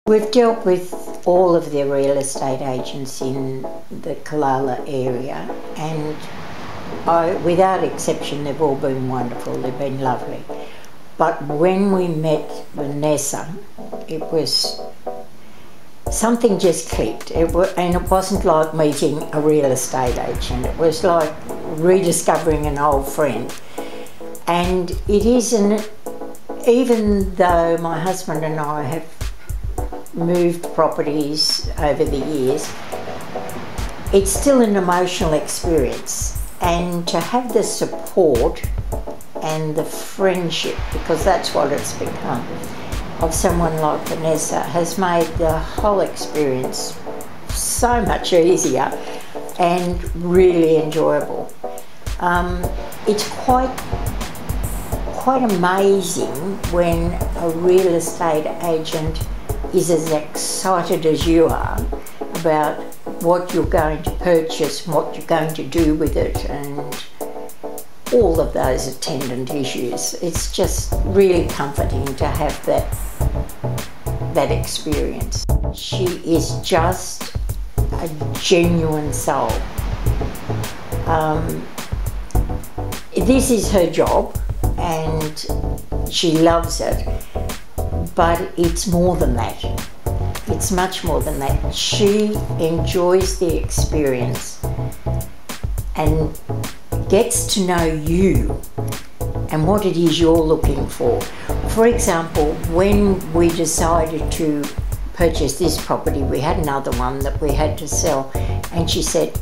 We've dealt with all of the real estate agents in the Killala area, and without exception, they've all been wonderful, they've been lovely. But when we met Vanessa, it was something just clicked. And it wasn't like meeting a real estate agent, it was like rediscovering an old friend. And it isn't, even though my husband and I have moved properties over the years, it's still an emotional experience. And to have the support and the friendship, because that's what it's become, of someone like Vanessa has made the whole experience so much easier and really enjoyable. It's quite amazing when a real estate agent is as excited as you are about what you're going to purchase, what you're going to do with it, and all of those attendant issues. It's just really comforting to have that experience. She is just a genuine soul. This is her job and she loves it, but it's more than that. It's much more than that. She enjoys the experience and gets to know you and what it is you're looking for. For example, when we decided to purchase this property, we had another one that we had to sell, and she said,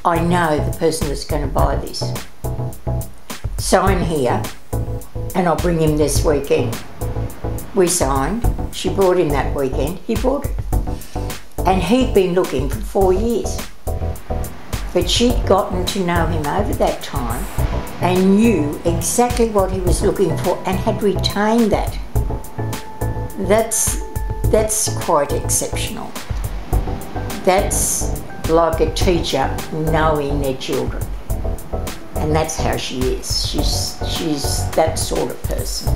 I know the person that's going to buy this. Sign here and I'll bring him this weekend. We signed, she brought him that weekend, he bought it. And he'd been looking for 4 years. But she'd gotten to know him over that time and knew exactly what he was looking for and had retained that. That's quite exceptional. That's like a teacher knowing their children. And that's how she is. She's that sort of person.